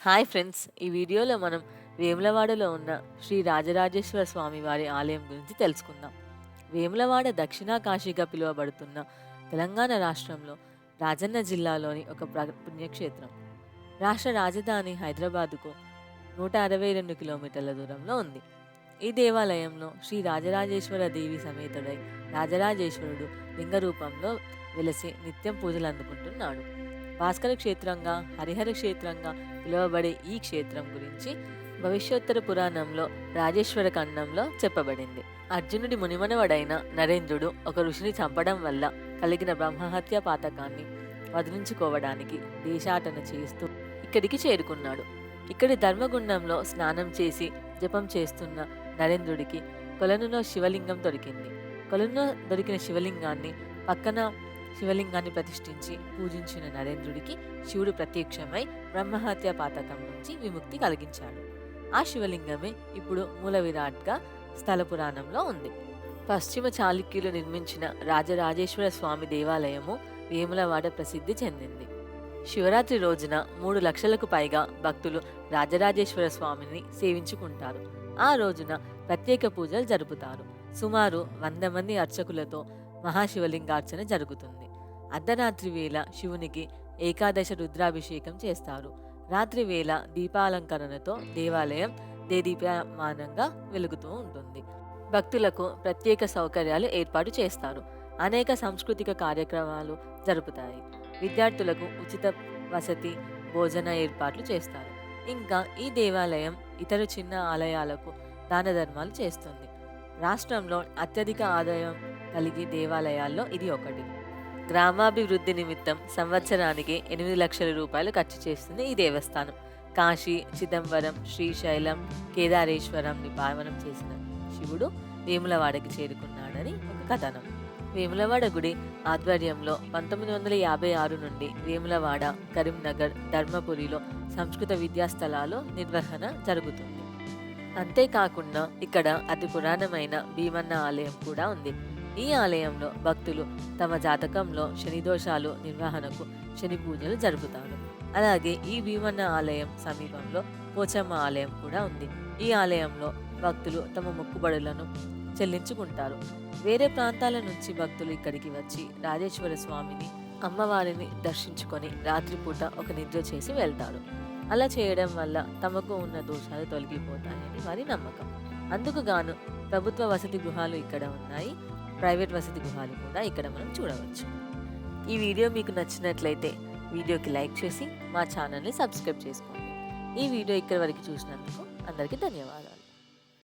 Hi friends! ఈ వీడియోలో మనం వేములవాడలో ఉన్న శ్రీ రాజరాజేశ్వర స్వామి వారి ఆలయం గురించి తెలుసుకుందాం. వేములవాడ దక్షిణ కాశీగా పిలువబడుతున్న తెలంగాణ రాష్ట్రంలో రాజన్న జిల్లాలోని ఒక పుణ్యక్షేత్రం. రాష్ట్ర రాజధాని హైదరాబాదుకు 162 కిలోమీటర్ల దూరంలో ఉంది. ఈ దేవాలయంలో శ్రీ రాజరాజేశ్వర దేవి సమేతుడై రాజరాజేశ్వరుడు లింగ రూపంలో వెలసి నిత్యం పూజలు అందుకుంటున్నాడు. భాస్కర క్షేత్రంగా, హరిహర క్షేత్రంగా పిలువబడే ఈ క్షేత్రం గురించి భవిష్యోత్తర పురాణంలో రాజేశ్వర ఖండంలో చెప్పబడింది. అర్జునుడి మునిమనవడైన నరేంద్రుడు ఒక ఋషిని చంపడం వల్ల కలిగిన బ్రహ్మహత్య పాతకాన్ని వదిలించుకోవడానికి దేశాటన చేస్తూ ఇక్కడికి చేరుకున్నాడు. ఇక్కడి ధర్మగుండంలో స్నానం చేసి జపం చేస్తున్న నరేంద్రుడికి కొలనులో శివలింగం దొరికింది. కొలనులో దొరికిన శివలింగాన్ని పక్కన శివలింగాన్ని ప్రతిష్ఠించి పూజించిన నరేంద్రుడికి శివుడు ప్రత్యక్షమై బ్రహ్మహత్య పాతకం నుంచి విముక్తి కలిగించాడు. ఆ శివలింగమే ఇప్పుడు మూల విరాట్గా స్థల పురాణంలో ఉంది. పశ్చిమ చాళుక్యులు నిర్మించిన రాజరాజేశ్వర స్వామి దేవాలయము వేములవాడ ప్రసిద్ధి చెందింది. శివరాత్రి రోజున 3 లక్షలకు పైగా భక్తులు రాజరాజేశ్వర స్వామిని సేవించుకుంటారు. ఆ రోజున ప్రత్యేక పూజలు జరుపుతారు. సుమారు 100 మంది అర్చకులతో మహాశివలింగార్చన జరుగుతుంది. అర్ధరాత్రి వేళ శివునికి ఏకాదశ రుద్రాభిషేకం చేస్తారు. రాత్రి వేళ దీపాలంకరణతో దేవాలయం దేదీప్యమానంగా వెలుగుతూ ఉంటుంది. భక్తులకు ప్రత్యేక సౌకర్యాలు ఏర్పాటు చేస్తారు. అనేక సాంస్కృతిక కార్యక్రమాలు జరుపుతాయి. విద్యార్థులకు ఉచిత వసతి, భోజన ఏర్పాట్లు చేస్తారు. ఇంకా ఈ దేవాలయం ఇతర చిన్న ఆలయాలకు దాన ధర్మాలు చేస్తుంది. రాష్ట్రంలో అత్యధిక ఆదాయం కలిగి దేవాలయాల్లో ఇది ఒకటి. గ్రామాభివృద్ధి నిమిత్తం సంవత్సరానికి 8 లక్షల రూపాయలు ఖర్చు చేస్తుంది ఈ దేవస్థానం. కాశీ, చిదంబరం, శ్రీశైలం, కేదారేశ్వరంని పావనం చేసిన శివుడు వేములవాడకి చేరుకున్నాడని ఒక కథనం. వేములవాడ గుడి ఆధ్వర్యంలో 1956 నుండి వేములవాడ, కరీంనగర్, ధర్మపురిలో సంస్కృత విద్యాస్థలాలు నిర్వహణ జరుగుతుంది. అంతేకాకుండా ఇక్కడ అతి పురాణమైన భీమన్న ఆలయం కూడా ఉంది. ఈ ఆలయంలో భక్తులు తమ జాతకంలో శని దోషాలు నిర్వహణకు శని పూజలు జరుపుతారు. అలాగే ఈ భీమన్న ఆలయం సమీపంలో పోచమ్మ ఆలయం కూడా ఉంది. ఈ ఆలయంలో భక్తులు తమ మొక్కుబడులను చెల్లించుకుంటారు. వేరే ప్రాంతాల నుంచి భక్తులు ఇక్కడికి వచ్చి రాజేశ్వర స్వామిని, అమ్మవారిని దర్శించుకొని రాత్రిపూట ఒక నిద్ర చేసి వెళ్తారు. అలా చేయడం వల్ల తమకు ఉన్న దోషాలు తొలగిపోతాయని వారి నమ్మకం. అందుకు గాను ప్రభుత్వ వసతి గృహాలు ఇక్కడ ఉన్నాయి. ప్రైవేట్ వసతి గృహాలు కూడా ఇక్కడ మనం చూడవచ్చు. ఈ వీడియో మీకు నచ్చినట్లయితే వీడియోకి లైక్ చేసి మా ఛానల్ని సబ్స్క్రైబ్ చేసుకోండి. ఈ వీడియో ఇక్కడి వరకు చూసినందుకు అందరికీ ధన్యవాదాలు.